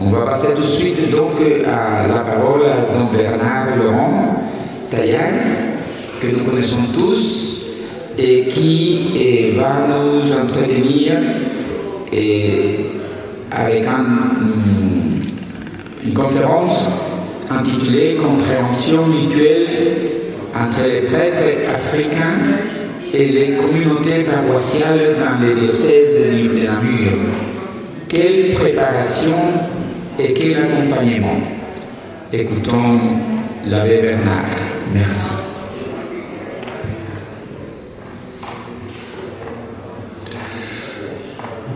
On va passer tout de suite donc à la parole à don Bernard Laurent Taillard, que nous connaissons tous et qui va nous entretenir avec une conférence intitulée Compréhension mutuelle entre les prêtres africains et les communautés paroissiales dans les diocèses de Namur. Quelle préparation et quel accompagnement. Écoutons l'abbé Bernard. Merci.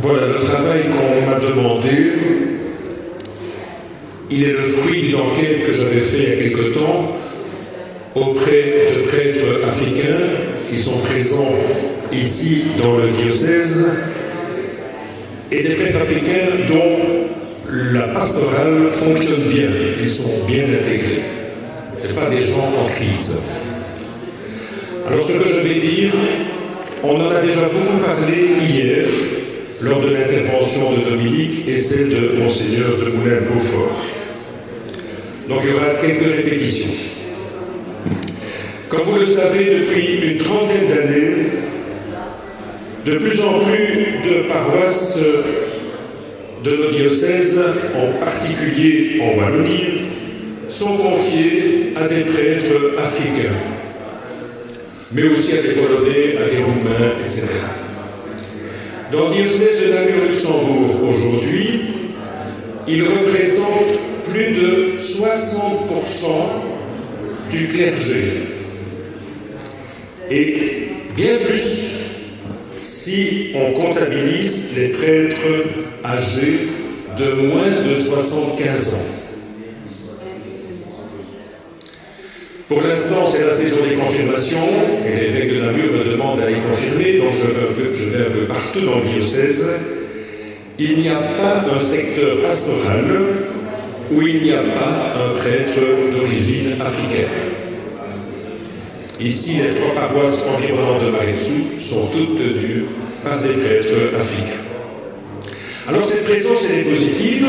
Voilà le travail qu'on m'a demandé. Il est le fruit d'une enquête que j'avais faite il y a quelque temps auprès de prêtres africains qui sont présents ici dans le diocèse et des prêtres africains dont la pastorale fonctionne bien, ils sont bien intégrés. Ce ne sont pas des gens en crise. Alors ce que je vais dire, on en a déjà beaucoup parlé hier lors de l'intervention de Dominique et celle de Monseigneur de Moulin-Beaufort. Donc il y aura quelques répétitions. Comme vous le savez, depuis une trentaine d'années, de plus en plus de paroisses de nos diocèses, en particulier en Wallonie, sont confiées à des prêtres africains, mais aussi à des Polonais, à des Roumains, etc. Dans le diocèse de Namur-Luxembourg aujourd'hui, il représente plus de 60% du clergé. Et bien plus si on comptabilise les prêtres âgés de moins de 75 ans. Pour l'instant, c'est la saison des confirmations, et l'évêque de Namur me demande d'aller confirmer, donc je vais un peu partout dans le diocèse. Il n'y a pas un secteur pastoral où il n'y a pas un prêtre d'origine africaine. Ici, les trois paroisses environnantes de Maretsou sont toutes tenues par des prêtres africains. Alors cette présence, elle est positive,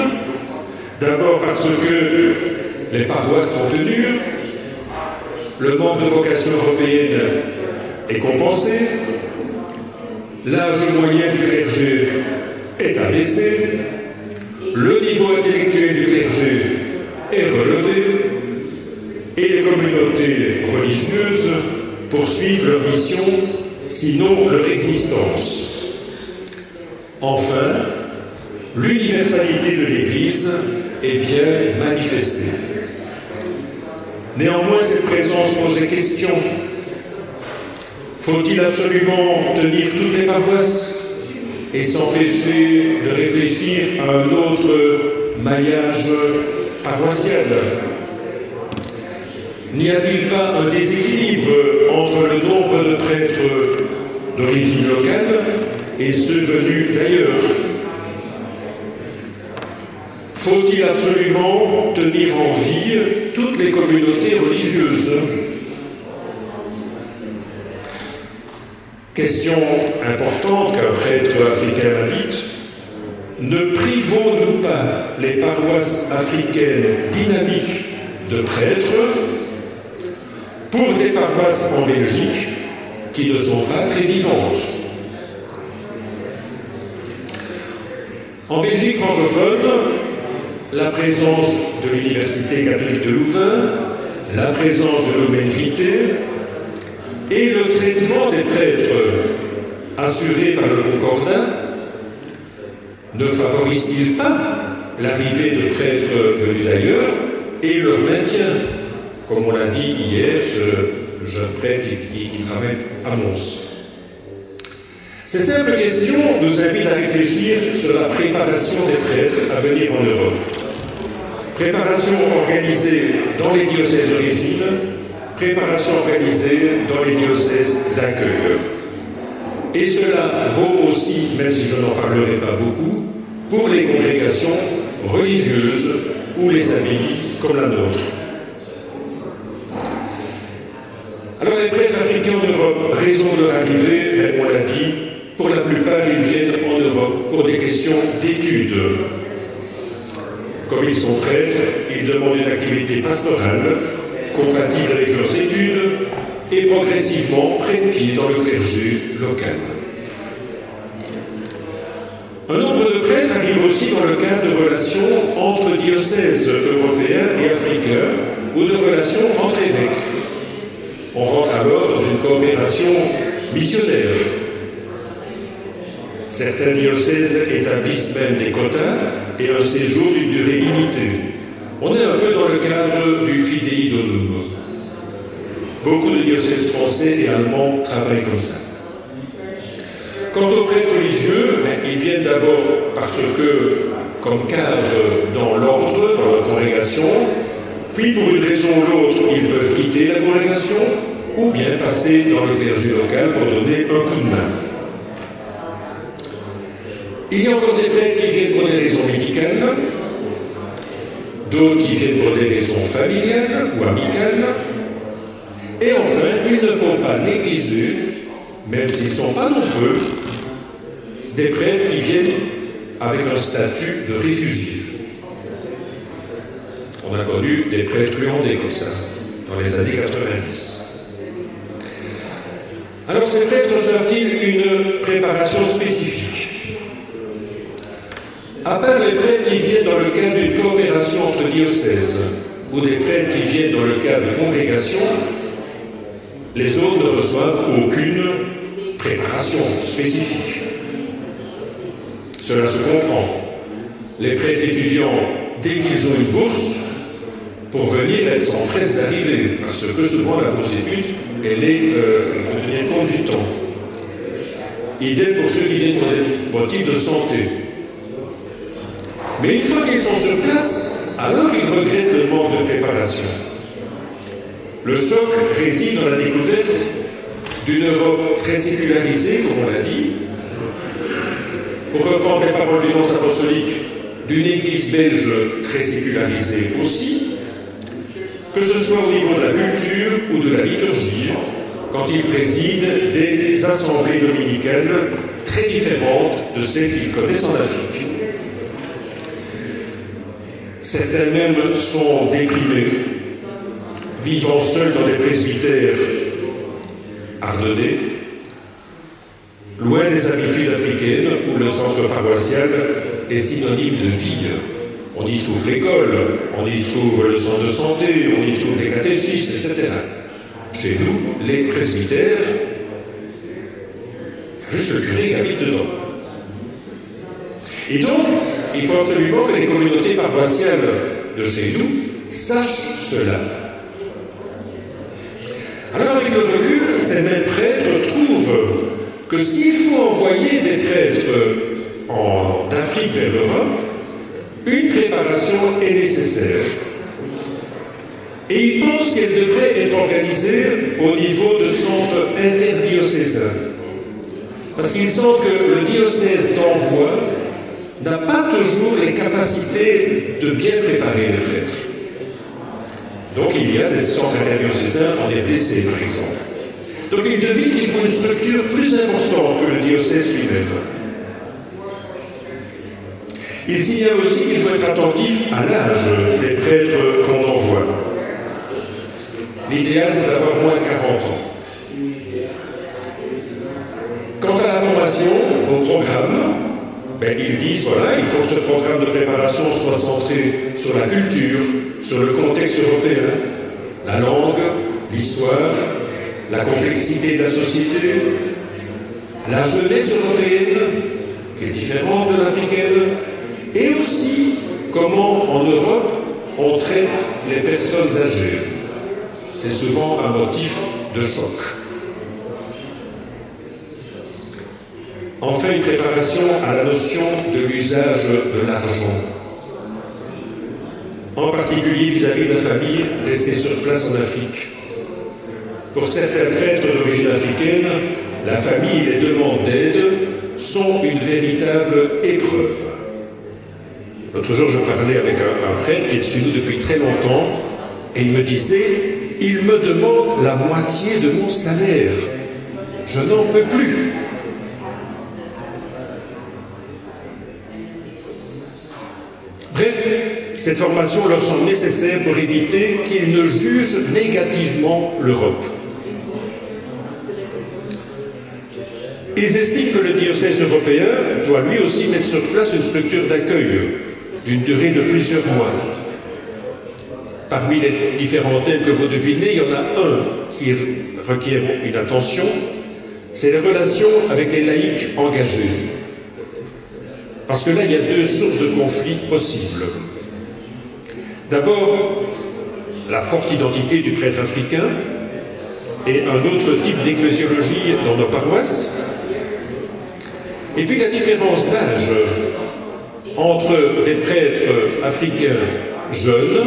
d'abord parce que les paroisses sont tenues, le manque de vocation européenne est compensé, l'âge moyen du clergé est abaissé, le niveau intellectuel du clergé est relevé, et les communautés religieuses poursuivent leur mission, sinon leur existence. Enfin, l'universalité de l'Église est bien manifestée. Néanmoins, cette présence pose des questions. Faut-il absolument tenir toutes les paroisses et s'empêcher de réfléchir à un autre maillage paroissial ? N'y a-t-il pas un déséquilibre entre le nombre de prêtres d'origine locale et ceux venus d'ailleurs ? Faut-il absolument tenir en vie toutes les communautés religieuses ? Question importante qu'un prêtre africain invite. Ne privons-nous pas les paroisses africaines dynamiques de prêtres pour des paroisses en Belgique qui ne sont pas très vivantes. En Belgique francophone, la présence de l'Université catholique de Louvain, la présence de l'Omen Vitae et le traitement des prêtres assurés par le Concordat ne favorise-t-il pas l'arrivée de prêtres venus d'ailleurs et leur maintien, comme on l'a dit hier, ce jeune prêtre qui travaille à Mons. Ces simples questions nous invitent à réfléchir sur la préparation des prêtres à venir en Europe. Préparation organisée dans les diocèses d'origine, préparation organisée dans les diocèses d'accueil. Et cela vaut aussi, même si je n'en parlerai pas beaucoup, pour les congrégations religieuses ou les abbayes comme la nôtre. Alors les prêtres africains en Europe, raison de leur arrivée, on l'a dit, pour la plupart ils viennent en Europe pour des questions d'études. Comme ils sont prêtres, ils demandent une activité pastorale, compatible avec leurs études, et progressivement prennent pied dans le clergé local. Un nombre de prêtres arrive aussi dans le cadre de relations entre diocèses européens et africains ou de relations entre évêques. On rentre alors dans une coopération missionnaire. Certains diocèses établissent même des quotas et un séjour d'une durée limitée. On est un peu dans le cadre du Fidei Donum. Beaucoup de diocèses français et allemands travaillent comme ça. Quant aux prêtres religieux, ils viennent d'abord parce que, comme cadre dans l'ordre, dans la congrégation, puis pour une raison ou l'autre, ils peuvent quitter la congrégation, ou bien passer dans le clergé local pour donner un coup de main. Il y a encore des prêtres qui viennent pour des raisons médicales, d'autres qui viennent pour des raisons familiales ou amicales, et enfin, il ne faut pas négliger, même s'ils ne sont pas nombreux, des prêtres qui viennent avec un statut de réfugiés. On a connu des prêtres ruandais comme ça, dans les années 90. Alors ces prêtres reçoivent-ils une préparation spécifique? À part les prêtres qui viennent dans le cadre d'une coopération entre diocèses, ou des prêtres qui viennent dans le cadre de congrégation, les autres ne reçoivent aucune préparation spécifique. Cela se comprend. Les prêtres étudiants, dès qu'ils ont une bourse, pour venir, elles s'empressent d'arriver, parce que souvent la bourse d'études, il faut tenir compte du temps. Idem pour ceux qui viennent pour des motifs de santé. Mais une fois qu'ils sont sur place, alors ils regrettent le manque de préparation. Le choc réside dans la découverte d'une Europe très sécularisée, comme on l'a dit. Pour reprendre les paroles du nonce apostolique, d'une Église belge très sécularisée aussi, que ce soit au niveau de la culture ou de la liturgie, quand il préside des assemblées dominicales très différentes de celles qu'ils connaissent en Afrique. Certains même sont déprimés, vivant seuls dans des presbytères ardennais, loin des habitudes africaines où le centre paroissial est synonyme de vie. On y trouve l'école, on y trouve le centre de santé, on y trouve les catéchistes, etc. Chez nous, les presbytères, juste le curé qui habite dedans. Et donc, il faut absolument que les communautés paroissiales de chez nous sachent cela. Alors, avec le recul, ces mêmes prêtres trouvent que s'il faut envoyer des prêtres en Afrique vers l'Europe, une préparation est nécessaire. Et ils pensent qu'elle devrait être organisée au niveau de centres interdiocésains. Parce qu'ils sentent que le diocèse d'envoi n'a pas toujours les capacités de bien préparer les prêtres. Donc il y a des centres interdiocésains en RDC, par exemple. Donc ils devinent qu'il faut une structure plus importante que le diocèse lui-même. Il signale aussi qu'il faut être attentif à l'âge des prêtres qu'on envoie. L'idéal, c'est d'avoir moins de 40 ans. Quant à la formation, au programme, ils disent, voilà, il faut que ce programme de préparation soit centré sur la culture, sur le contexte européen, la langue, l'histoire, la complexité de la société, la jeunesse européenne, qui est différente de l'africaine, et aussi comment en Europe on traite les personnes âgées. C'est souvent un motif de choc. Enfin, une préparation à la notion de l'usage de l'argent, en particulier vis-à-vis de la famille restée sur place en Afrique. Pour certains prêtres d'origine africaine, la famille et les demandes d'aide sont une véritable épreuve. L'autre jour, je parlais avec un prêtre qui est chez nous depuis très longtemps, et il me disait, il me demande la moitié de mon salaire. Je n'en peux plus. Bref, cette formation leur semble nécessaire pour éviter qu'ils ne jugent négativement l'Europe. Ils estiment que le diocèse européen doit lui aussi mettre sur place une structure d'accueil d'une durée de plusieurs mois. Parmi les différents thèmes que vous devinez, il y en a un qui requiert une attention, c'est les relations avec les laïcs engagés. Parce que là, il y a deux sources de conflits possibles. D'abord, la forte identité du prêtre africain et un autre type d'ecclésiologie dans nos paroisses. Et puis la différence d'âge entre des prêtres africains jeunes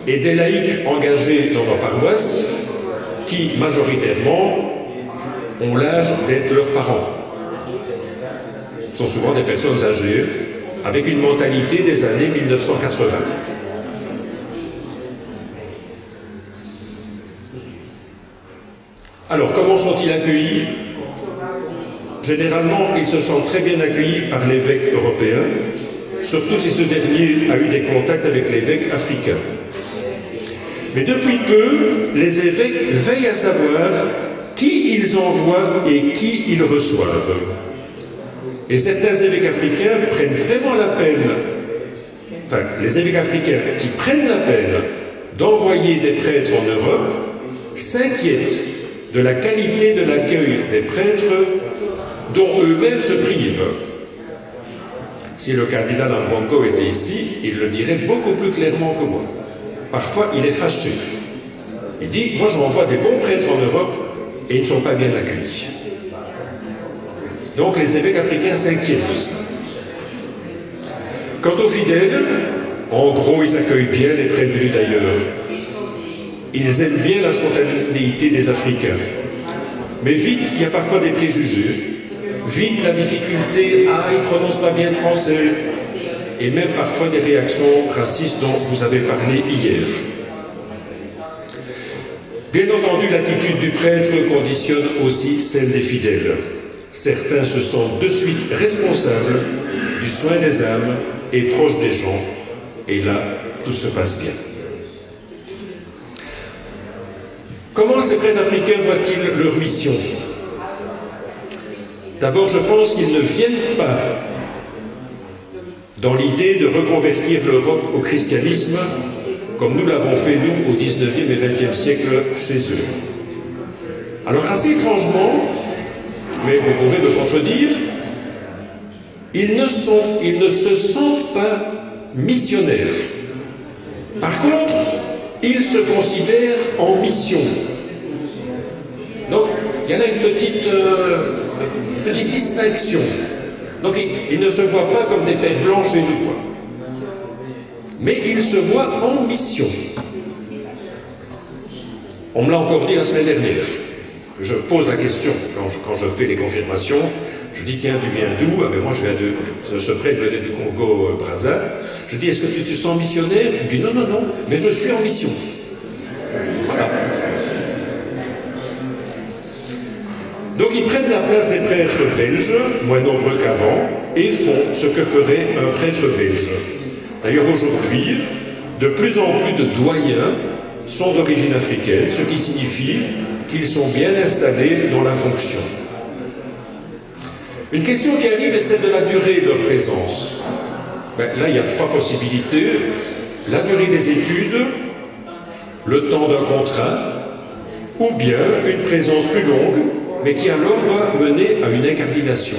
et des laïcs engagés dans nos paroisses qui, majoritairement, ont l'âge d'être leurs parents. Ce sont souvent des personnes âgées avec une mentalité des années 1980. Alors, comment sont-ils accueillis? Généralement, ils se sentent très bien accueillis par l'évêque européen, surtout si ce dernier a eu des contacts avec l'évêque africain. Mais depuis peu, les évêques veillent à savoir qui ils envoient et qui ils reçoivent. Et certains évêques africains prennent vraiment la peine, enfin, les évêques africains qui prennent la peine d'envoyer des prêtres en Europe s'inquiètent de la qualité de l'accueil des prêtres dont eux-mêmes se privent. Si le cardinal Ambongo était ici, il le dirait beaucoup plus clairement que moi. Parfois, il est fâché. Il dit, moi j'envoie des bons prêtres en Europe et ils ne sont pas bien accueillis. Donc les évêques africains s'inquiètent de ça. Quant aux fidèles, en gros, ils accueillent bien les prêtres venus d'ailleurs. Ils aiment bien la spontanéité des Africains. Mais vite, il y a parfois des préjugés. Vite, la difficulté, ils ne prononcent pas bien le français. Et même parfois des réactions racistes dont vous avez parlé hier. Bien entendu, l'attitude du prêtre conditionne aussi celle des fidèles. Certains se sentent de suite responsables du soin des âmes et proches des gens. Et là, tout se passe bien. Comment ces prêtres africains voient-ils leur mission? D'abord, je pense qu'ils ne viennent pas dans l'idée de reconvertir l'Europe au christianisme, comme nous l'avons fait, nous, au XIXe et XXe siècle, chez eux. Alors, assez étrangement, mais vous pouvez me contredire, ils ne se sentent pas missionnaires. Par contre, ils se considèrent en mission. Donc, il y en a une petite distinction. Donc, ils ne se voient pas comme des pères blancs chez nous, quoi. Mais ils se voient en mission. On me l'a encore dit la semaine dernière. Je pose la question quand je fais les confirmations. Je dis, tiens, tu viens d'où? Ah ben moi, je viens de ce prêtre venait du Congo-Brazza. Je dis, est-ce que tu te sens missionnaire? Il me dit, non, mais je suis en mission. Voilà. Donc ils prennent la place des prêtres belges, moins nombreux qu'avant, et font ce que ferait un prêtre belge. D'ailleurs aujourd'hui, de plus en plus de doyens sont d'origine africaine, ce qui signifie qu'ils sont bien installés dans la fonction. Une question qui arrive est celle de la durée de leur présence. Là, il y a trois possibilités. La durée des études, le temps d'un contrat, ou bien une présence plus longue, mais qui alors doit mener à une incardination.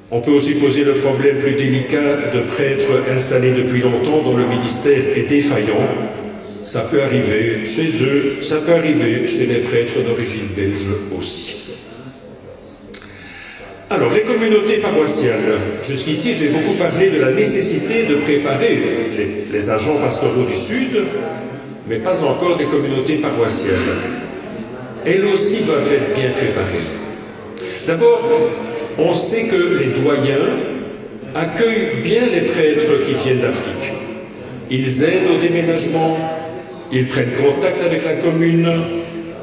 On peut aussi poser le problème plus délicat de prêtres installés depuis longtemps dont le ministère est défaillant. Ça peut arriver chez eux, ça peut arriver chez les prêtres d'origine belge aussi. Alors, les communautés paroissiales. Jusqu'ici, j'ai beaucoup parlé de la nécessité de préparer les agents pastoraux du Sud, mais pas encore des communautés paroissiales. Elles aussi doivent être bien préparées. D'abord, on sait que les doyens accueillent bien les prêtres qui viennent d'Afrique. Ils aident au déménagement, ils prennent contact avec la commune.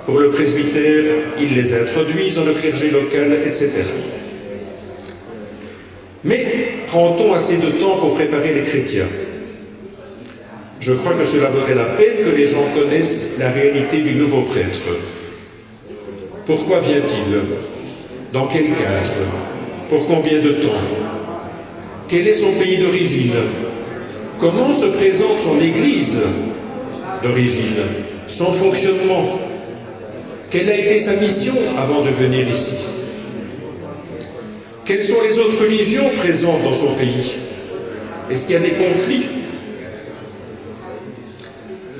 Pour le presbytère, ils les introduisent dans le clergé local, etc. Mais prend-on assez de temps pour préparer les chrétiens? Je crois que cela vaudrait la peine que les gens connaissent la réalité du nouveau prêtre. Pourquoi vient-il? Dans quel cadre? Pour combien de temps? Quel est son pays d'origine? Comment se présente son église d'origine? Son fonctionnement? Quelle a été sa mission avant de venir ici? Quelles sont les autres religions présentes dans son pays? Est-ce qu'il y a des conflits?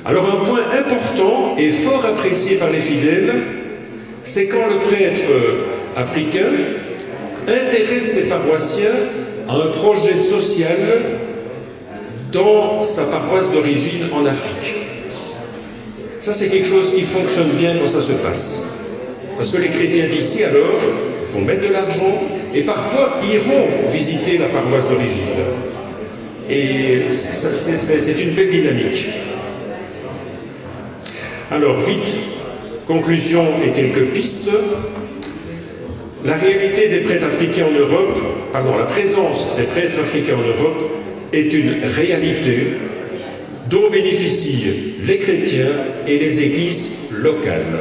Alors un point important et fort apprécié par les fidèles, c'est quand le prêtre africain intéresse ses paroissiens à un projet social dans sa paroisse d'origine en Afrique. Ça, c'est quelque chose qui fonctionne bien quand ça se passe. Parce que les chrétiens d'ici, alors, vont mettre de l'argent et parfois iront visiter la paroisse d'origine. Et c'est une belle dynamique. Alors, vite, conclusion et quelques pistes. La réalité des prêtres africains en Europe, la présence des prêtres africains en Europe est une réalité dont bénéficient les chrétiens et les églises locales,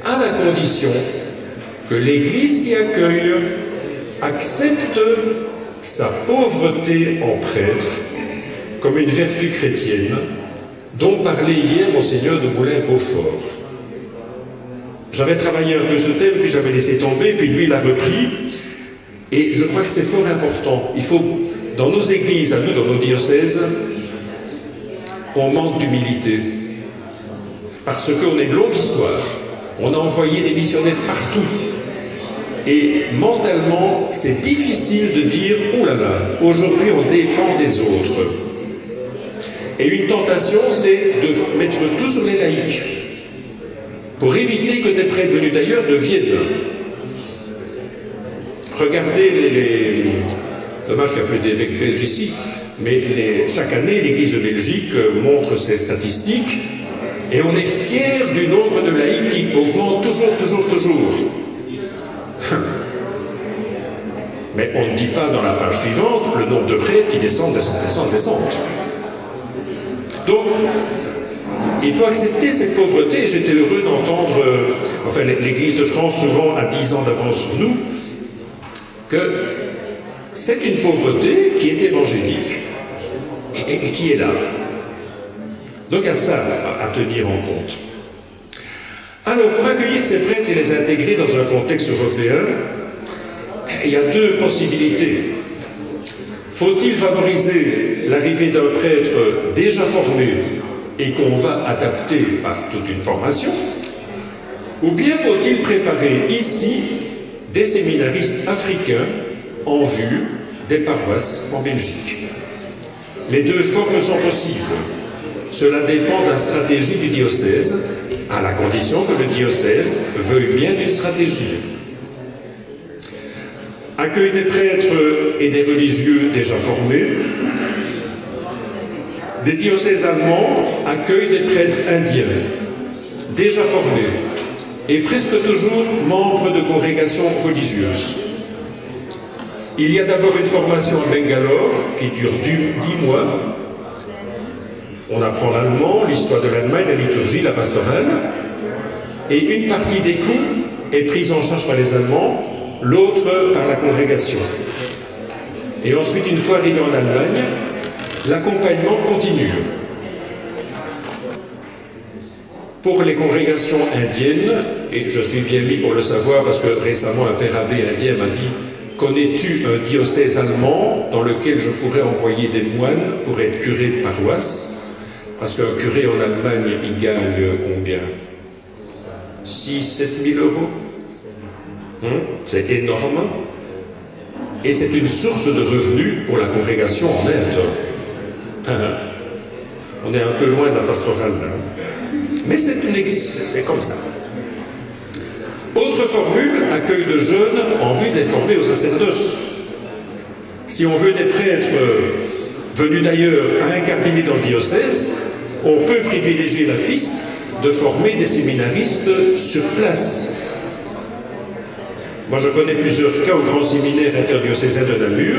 à la condition que l'église qui accueille accepte sa pauvreté en prêtre comme une vertu chrétienne dont parlait hier Monseigneur de Moulin-Beaufort. J'avais travaillé un peu ce thème, puis j'avais laissé tomber, puis lui l'a repris, et je crois que c'est fort important. Il faut, dans nos églises, à nous, dans nos diocèses, on manque d'humilité, parce qu'on est une longue histoire. On a envoyé des missionnaires partout, et mentalement, c'est difficile de dire « Oh là là, aujourd'hui on dépend des autres ». Et une tentation, c'est de mettre tout sur les laïcs, pour éviter que des prêtres venus d'ailleurs ne viennent. Regardez dommage qu'il y a peu d'évêques belges ici, mais chaque année, l'Église de Belgique montre ses statistiques, et on est fiers du nombre de laïcs qui augmente toujours. Mais on ne dit pas dans la page suivante le nombre de prêtres qui descendent. Donc, il faut accepter cette pauvreté. J'étais heureux d'entendre, l'Église de France souvent a 10 ans d'avance sur nous, que c'est une pauvreté qui est évangélique et qui est là. Donc, il y a ça à tenir en compte. Alors, pour accueillir ces prêtres et les intégrer dans un contexte européen, il y a deux possibilités. Faut-il favoriser l'arrivée d'un prêtre déjà formé et qu'on va adapter par toute une formation, ou bien faut-il préparer ici des séminaristes africains en vue des paroisses en Belgique? Les deux formes sont possibles. Cela dépend de la stratégie du diocèse, à la condition que le diocèse veuille bien une stratégie. Accueil des prêtres et des religieux déjà formés. Des diocèses allemands accueillent des prêtres indiens, déjà formés, et presque toujours membres de congrégations religieuses. Il y a d'abord une formation à Bangalore qui dure 10 mois. On apprend l'allemand, l'histoire de l'Allemagne, la liturgie, la pastorale, et une partie des coûts est prise en charge par les Allemands, l'autre par la congrégation. Et ensuite, une fois arrivé en Allemagne, l'accompagnement continue. Pour les congrégations indiennes, et je suis bien mis pour le savoir parce que récemment un père abbé indien m'a dit « Connais-tu un diocèse allemand dans lequel je pourrais envoyer des moines pour être curé de paroisse ?» Parce qu'un curé en Allemagne, il gagne combien? 6 000 à 7 000 euros. C'est énorme. Et c'est une source de revenus pour la congrégation en Inde. On est un peu loin de la pastorale là. Mais c'est comme ça. Autre formule, accueil de jeunes en vue de les former au sacerdoce. Si on veut des prêtres venus d'ailleurs à incarner dans le diocèse, on peut privilégier la piste de former des séminaristes sur place. Moi, je connais plusieurs cas au grand séminaire interdiocésain de Namur,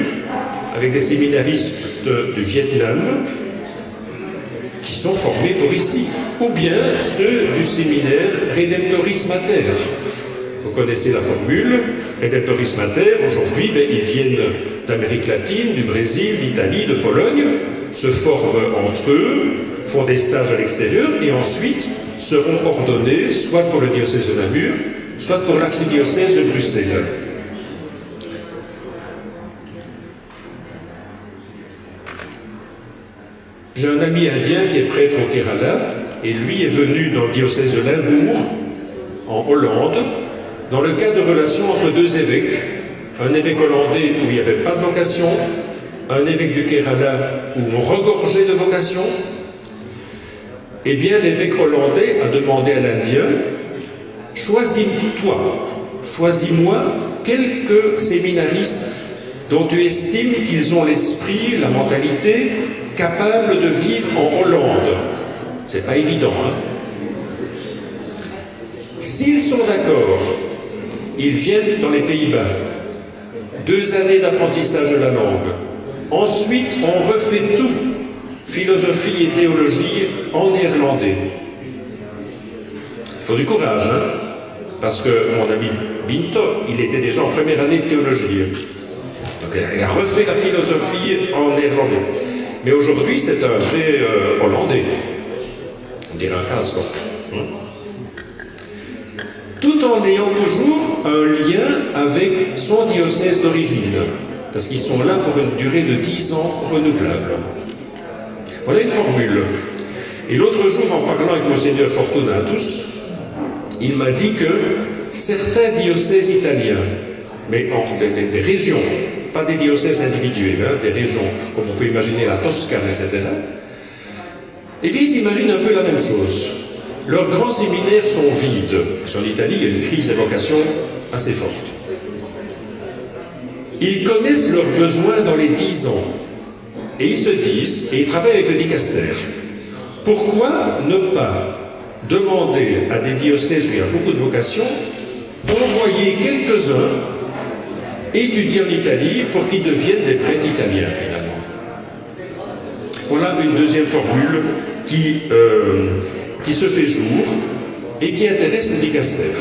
avec des séminaristes du Vietnam, qui sont formés pour ici, ou bien ceux du séminaire Redemptoris Mater. Vous connaissez la formule, Redemptoris Mater, aujourd'hui, ils viennent d'Amérique latine, du Brésil, d'Italie, de Pologne, se forment entre eux, font des stages à l'extérieur, et ensuite seront ordonnés, soit pour le diocèse de Namur, soit pour l'archidiocèse de Bruxelles. J'ai un ami indien qui est prêtre au Kerala, et lui est venu dans le diocèse de Limbourg, en Hollande, dans le cadre de relations entre deux évêques, un évêque hollandais où il n'y avait pas de vocation, un évêque du Kerala où on regorgeait de vocation. Eh bien, l'évêque hollandais a demandé à l'Indien, choisis-moi quelques séminaristes dont tu estimes qu'ils ont l'esprit, la mentalité, capables de vivre en Hollande. C'est pas évident, hein? S'ils sont d'accord, ils viennent dans les Pays-Bas. 2 années d'apprentissage de la langue. Ensuite, on refait tout, philosophie et théologie, en néerlandais. Il faut du courage, hein? Parce que mon ami Binto, il était déjà en première année de théologie. Donc il a refait la philosophie en néerlandais. Mais aujourd'hui, c'est un vrai hollandais. On dirait un casque. Tout en ayant toujours un lien avec son diocèse d'origine. Parce qu'ils sont là pour une durée de 10 ans renouvelable. Voilà une formule. Et l'autre jour, en parlant avec Monseigneur Fortunatus, il m'a dit que certains diocèses italiens, mais des régions, pas des diocèses individuels, hein, des régions, comme on peut imaginer la Toscane, etc., et puis ils imaginent un peu la même chose. Leurs grands séminaires sont vides. Parce qu'en Italie, il y a une crise des vocations assez forte. Ils connaissent leurs besoins dans les 10 ans. Et ils se disent, et ils travaillent avec le dicaster, pourquoi ne pas demander à des diocèses où il y a beaucoup de vocations d'envoyer quelques-uns étudier en Italie pour qu'ils deviennent des prêtres italiens, finalement. Voilà une deuxième formule qui se fait jour et qui intéresse le dicaster.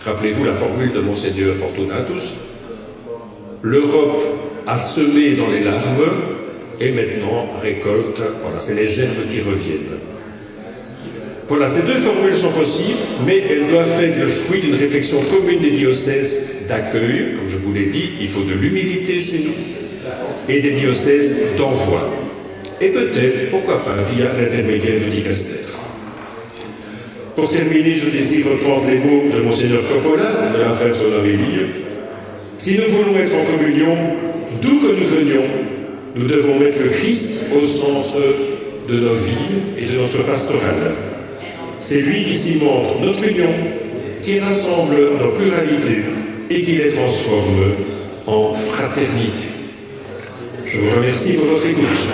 Rappelez-vous la formule de Monseigneur Fortunatus. L'Europe a semé dans les larmes et maintenant récolte. Voilà, c'est les germes qui reviennent. Voilà, ces 2 formules sont possibles, mais elles doivent être le fruit d'une réflexion commune des diocèses d'accueil. Comme je vous l'ai dit, il faut de l'humilité chez nous, et des diocèses d'envoi. Et peut-être, pourquoi pas, via l'intermédiaire du dicaster. Pour terminer, je désire reprendre les mots de Monseigneur Coppola, de la faire son Aurélie. Si nous voulons être en communion, d'où que nous venions, nous devons mettre le Christ au centre de nos vies et de notre pastorale. C'est lui qui cimente notre union, qui rassemble nos pluralités et qui les transforme en fraternité. Je vous remercie pour votre écoute.